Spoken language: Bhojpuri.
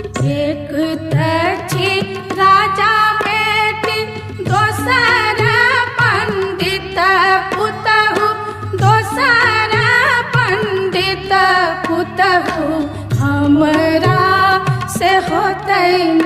एक तछी राजा बेटी दोसर पंडित पुतहु, दोसर पंडित पुतहु, हमरा से होतै